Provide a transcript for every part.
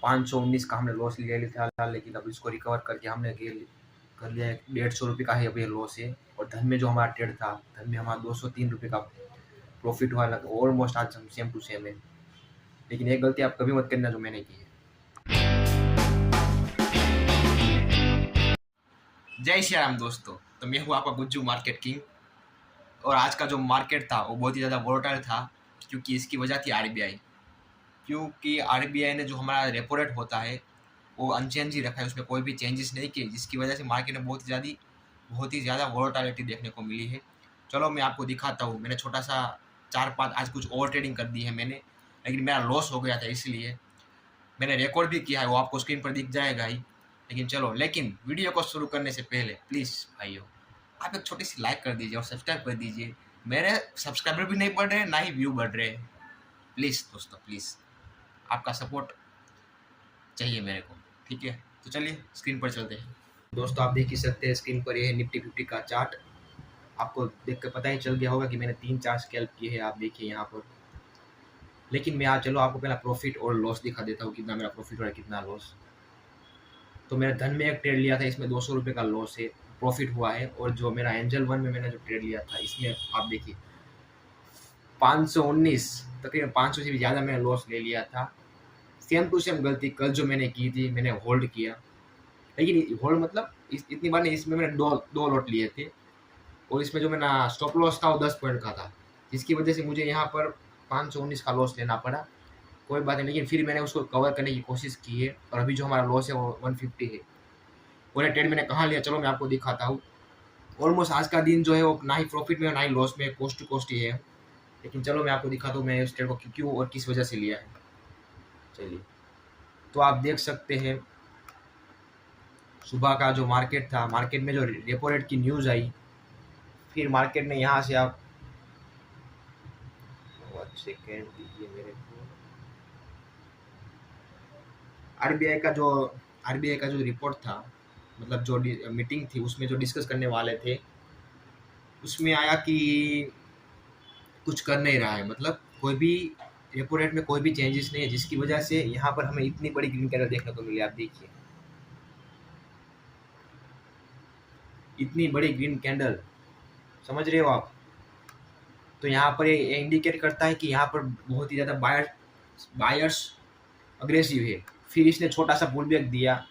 519 का हमने लॉस ले लिया था, लेकिन अब इसको रिकवर करके हमने कर लिया है। 150 रुपये का है अब ये लॉस है। और धन में जो हमारा ट्रेड था, धन में हमारा 203 रुपये का प्रॉफिट हुआ, ऑलमोस्ट आज हम सेम टू सेम है। लेकिन एक गलती आप कभी मत करना जो मैंने की है। जय श्री राम दोस्तों। तो मैं हूँ आपका गुज्जू मार्केट किंग। और आज का जो मार्केट था वो बहुत ही ज़्यादा वोलेटाइल था, क्योंकि इसकी वजह थी आरबीआई। क्योंकि आरबीआई ने जो हमारा रेपो रेट होता है वो अनचेंज ही रखा है, उसमें कोई भी चेंजेस नहीं किए, जिसकी वजह से मार्केट में बहुत ही ज़्यादा वोलेटिलिटी देखने को मिली है। चलो मैं आपको दिखाता हूँ। मैंने छोटा सा 4-5 आज कुछ ओवर ट्रेडिंग कर दी है मैंने, लेकिन मेरा लॉस हो गया था, इसलिए मैंने रिकॉर्ड भी किया है, वो आपको स्क्रीन पर दिख जाएगा ही। लेकिन वीडियो को शुरू करने से पहले प्लीज़ भाइयों, आप एक छोटी सी लाइक कर दीजिए और सब्सक्राइब कर दीजिए। मेरे सब्सक्राइबर भी नहीं बढ़ रहे, ना ही व्यू बढ़ रहे हैं। प्लीज़ दोस्तों, प्लीज़ आपका सपोर्ट चाहिए मेरे को, ठीक है। तो चलिए स्क्रीन पर चलते हैं। दोस्तों आप देख ही सकते हैं स्क्रीन पर, ये है निफ्टी 50 का चार्ट। आपको देख कर पता ही चल गया होगा कि मैंने 3-4 स्कैल्प किए हैं, आप देखिए यहाँ पर। लेकिन मैं आज चलो आपको पहला प्रॉफिट और लॉस दिखा देता हूँ, कितना मेरा प्रॉफिट हो रहा है, कितना लॉस। तो मेरा धन में एक ट्रेड लिया था, इसमें 200 रुपये का लॉस है, प्रॉफिट हुआ है। और जो मेरा एंजल वन में मैंने जो ट्रेड लिया था, इसमें आप देखिए 519, तकरीबन 500 से भी ज़्यादा मैंने लॉस ले लिया था। सेम टू सेम गलती कल जो मैंने की थी, मैंने होल्ड किया। लेकिन होल्ड मतलब इतनी बार नहीं, इसमें मैंने दो लॉट लिए थे। और इसमें जो मेरा स्टॉप लॉस था वो 10 पॉइंट का था, जिसकी वजह से मुझे यहाँ पर 519 का लॉस लेना पड़ा। कोई बात नहीं, लेकिन फिर मैंने उसको कवर करने की कोशिश की है। और अभी जो हमारा लॉस है वो 150 है। और ये ट्रेड मैंने कहाँ लिया, चलो मैं आपको दिखाता हूँ। ऑलमोस्ट आज का दिन जो है वो ना ही प्रॉफिट में ना ही लॉस में, कोस्ट टू कोस्ट ही है। लेकिन चलो मैं आपको दिखाता हूँ मैं इस ट्रेड को क्यों और किस वजह से लिया है। चलिए, तो आप देख सकते हैं सुबह का जो मार्केट था, मार्केट में जो रेपो रेट की न्यूज़ आई, फिर मार्केट ने यहाँ से आप 1 सेकेंड दीजिए मेरे को। आरबीआई का जो रिपोर्ट था, मतलब जो मीटिंग थी, उसमें जो डिस्कस करने वाले थे, उसमें आया कि कुछ कर नहीं रहा है, मतलब कोई भी रेपो रेट में कोई भी चेंजेस नहीं है, जिसकी वजह से यहाँ पर हमें इतनी बड़ी ग्रीन कैंडल देखने को मिली। आप देखिए इतनी बड़ी ग्रीन कैंडल, समझ रहे हो आप। तो यहाँ पर ये इंडिकेट करता है कि यहाँ पर बहुत ही ज़्यादा बायर्स अग्रेसिव है। फिर इसने छोटा सा पुल बैक दिया,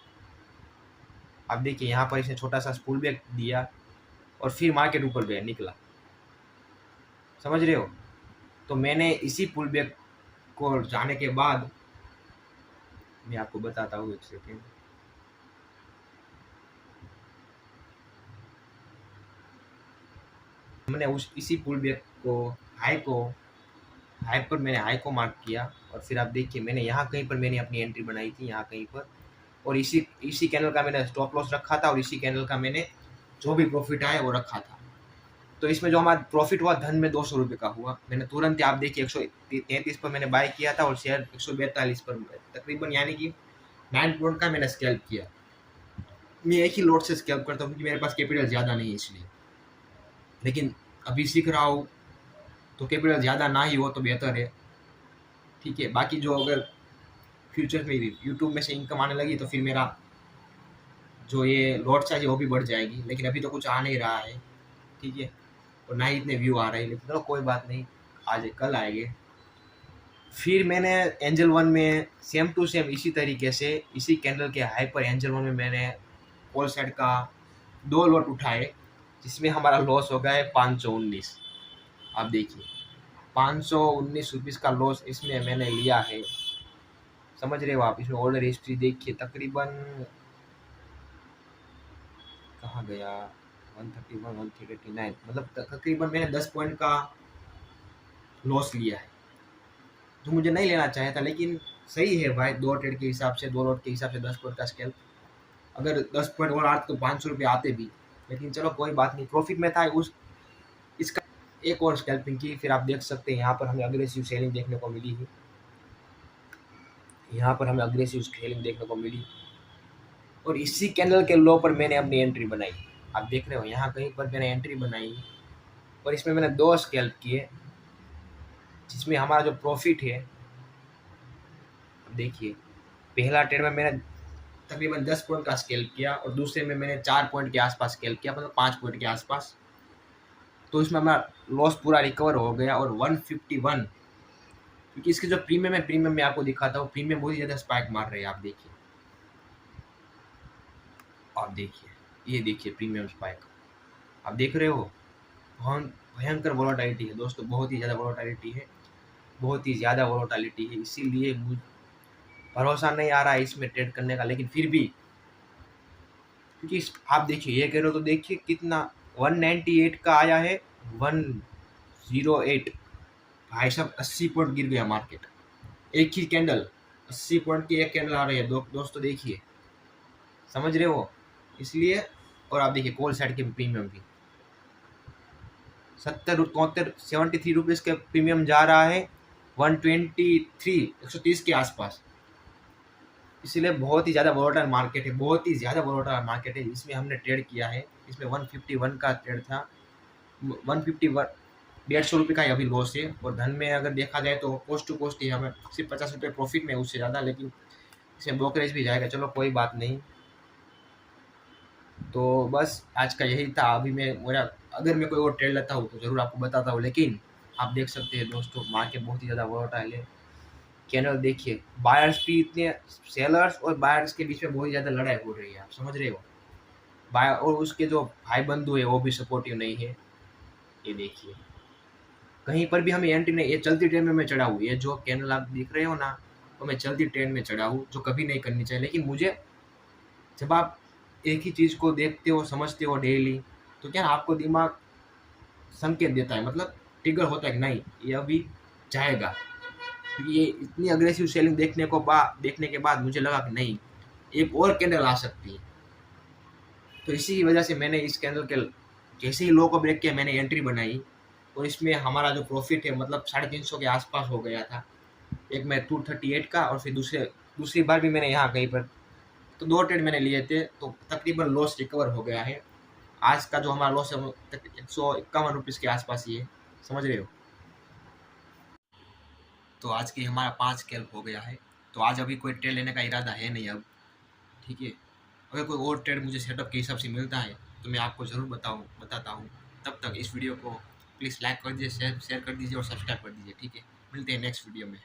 आप देखिए यहाँ पर इसने छोटा सा पुल बैक दिया और फिर मार्केट ऊपर गया निकला, समझ रहे हो। तो मैंने इसी पुल बैक को जाने के बाद, मैं आपको बताता हूँ, एक सेकेंड। मैंने इसी पुल बैक को हाई पर मैंने हाई को मार्क किया। और फिर आप देखिए मैंने यहाँ कहीं पर मैंने अपनी एंट्री बनाई थी, यहाँ कहीं पर। और इसी कैंडल का मैंने स्टॉप लॉस रखा था, और इसी कैंडल का मैंने जो भी प्रॉफिट आया वो रखा था। तो इसमें जो हमारा प्रॉफिट हुआ धन में 200 रुपये का हुआ। मैंने तुरंत आप देखिए 133 पर मैंने बाय किया था, और शेयर 142 पर, तकरीबन यानी कि 9 पॉइंट का मैंने स्कैल्प किया। मैं एक ही लोट से स्कैल्प करता हूँ, क्योंकि मेरे पास कैपिटल ज़्यादा नहीं है इसलिए। लेकिन अभी सीख रहा हूँ, तो कैपिटल ज़्यादा ना ही हो तो बेहतर है, ठीक है। बाकी जो अगर फ्यूचर में भी यूट्यूब में से इनकम आने लगी, तो फिर मेरा जो ये लॉट साइज है वो भी बढ़ जाएगी। लेकिन अभी तो कुछ आ नहीं रहा है, ठीक है, और ना ही इतने व्यू आ रहे हैं। लेकिन चलो कोई बात नहीं, आज कल आएंगे। फिर मैंने एंजल वन में सेम टू सेम इसी तरीके से, इसी कैंडल के हाई पर एंजल वन में मैंने कॉल साइड का 2 लॉट उठाए, जिसमें हमारा लॉस हो गया है 519। आप देखिए 519 रुपीज़ का लॉस इसमें मैंने लिया है, समझ रहे हो आप। इसमें ऑर्डर हिस्ट्री देखिए, तकरीबन कहाँ गया, 131, 139, मतलब तकरीबन मैंने 10 पॉइंट का लॉस लिया है, जो मुझे नहीं लेना चाहिए था। लेकिन सही है भाई, 2 ट्रेड के हिसाब से, 2 लॉट के हिसाब से 10 पॉइंट का स्केल। अगर 10 पॉइंट और आते तो 500 रुपये आते भी। लेकिन चलो कोई बात नहीं, प्रॉफिट में था इसका। एक और स्कैल्पिंग की, फिर आप देख सकते हैं यहाँ पर हमें अग्रेसिव सेलिंग देखने को मिली है। यहाँ पर हमें अग्रेसिव सेलिंग देखने को मिली, और इसी कैंडल के लो पर मैंने अपनी एंट्री बनाई। आप देख रहे हो यहाँ कहीं पर मैंने एंट्री बनाई, और इसमें मैंने 2 स्कैल्प किए, जिसमें हमारा जो प्रॉफिट है, देखिए पहला ट्रेड में मैंने तकरीबन 10 पॉइंट का स्केल किया और दूसरे में मैंने 4 पॉइंट के आसपास स्केल किया, मतलब 5 पॉइंट के आसपास। तो इसमें हमारा लॉस पूरा रिकवर हो गया और 151, क्योंकि इसके जो प्रीमियम है, प्रीमियम में आपको दिखाता हूँ, प्रीमियम बहुत ही ज़्यादा स्पाइक मार रहे हैं। आप देखिए, ये देखिए प्रीमियम स्पाइक, आप देख रहे हो, बहुत भयंकर वोलेटिलिटी है दोस्तों, बहुत ही ज़्यादा वोलेटिलिटी है, बहुत ही ज़्यादा वोलेटिलिटी है। इसीलिए मुझे भरोसा नहीं आ रहा है इसमें ट्रेड करने का, लेकिन फिर भी, क्योंकि आप देखिए, ये कह रहे हो तो देखिए कितना 198 का आया है, 108। भाई साहब 80 पॉइंट गिर गया मार्केट, एक ही कैंडल 80 पॉइंट की एक कैंडल आ रही है दोस्तों, देखिए, समझ रहे हो। इसलिए, और आप देखिए कॉल साइड के प्रीमियम भी 73 रुपीज़ के प्रीमियम जा रहा है 130 के आसपास। इसलिए बहुत ही ज़्यादा वोलेटाइल मार्केट है, बहुत ही ज़्यादा वोलेटाइल मार्केट है। इसमें हमने ट्रेड किया है, इसमें 151 का ट्रेड था, 151 150 रुपये का ही अभी लॉस है। और धन में अगर देखा जाए तो कोस्ट टू कोस्ट ही हमें सिर्फ 50 रुपये प्रॉफिट में, उससे ज़्यादा, लेकिन इसमें ब्रोकरेज भी जाएगा, चलो कोई बात नहीं। तो बस आज का यही था। अभी मेरा अगर मैं कोई और ट्रेड लेता हूँ तो ज़रूर आपको बताता हूँ, लेकिन आप देख सकते हैं दोस्तों मार्केट बहुत ही ज़्यादा वोलेटाइल है। कैंडल देखिए, बायर्स भी इतने, सेलर्स और बायर्स के बीच में बहुत ही ज़्यादा लड़ाई हो रही है, आप समझ रहे हो। बायर और उसके जो भाई बंधु है वो भी सपोर्टिव नहीं है। ये देखिए, कहीं पर भी हमें एंट्री नहीं, ये चलती ट्रेन में मैं चढ़ा हूँ, ये जो कैंडल आप देख रहे हो ना, वो मैं चलती ट्रेन में चढ़ा हूँ, जो कभी नहीं करनी चाहिए। लेकिन मुझे, जब आप एक ही चीज़ को देखते हो, समझते हो डेली, तो क्या आपको दिमाग संकेत देता है, मतलब ट्रिगर होता है कि नहीं ये अभी जाएगा। क्योंकि ये इतनी अग्रेसिव सेलिंग देखने के बाद मुझे लगा कि नहीं, एक और कैंडल आ सकती है। तो इसी की वजह से मैंने इस कैंडल के जैसे ही लो को ब्रेक किया, मैंने एंट्री बनाई, और इसमें हमारा जो प्रॉफिट है, मतलब 350 के आसपास हो गया था। एक में 238 का, और फिर दूसरी बार भी मैंने यहाँ कहीं पर, तो 2 ट्रेड मैंने लिए थे, तो तकरीबन लॉस रिकवर हो गया है। आज का जो हमारा लॉस है वो 151 रुपीज़ के आसपास ही है, समझ रहे हो। तो आज की हमारा 5 स्कैल्प हो गया है। तो आज अभी कोई ट्रेड लेने का इरादा है नहीं अब, ठीक है। अगर कोई और ट्रेड मुझे सेटअप के हिसाब से मिलता है तो मैं आपको ज़रूर बताता हूँ। तब तक इस वीडियो को प्लीज़ लाइक कर दीजिए, शेयर कर दीजिए और सब्सक्राइब कर दीजिए, ठीक है। मिलते हैं नेक्स्ट वीडियो में।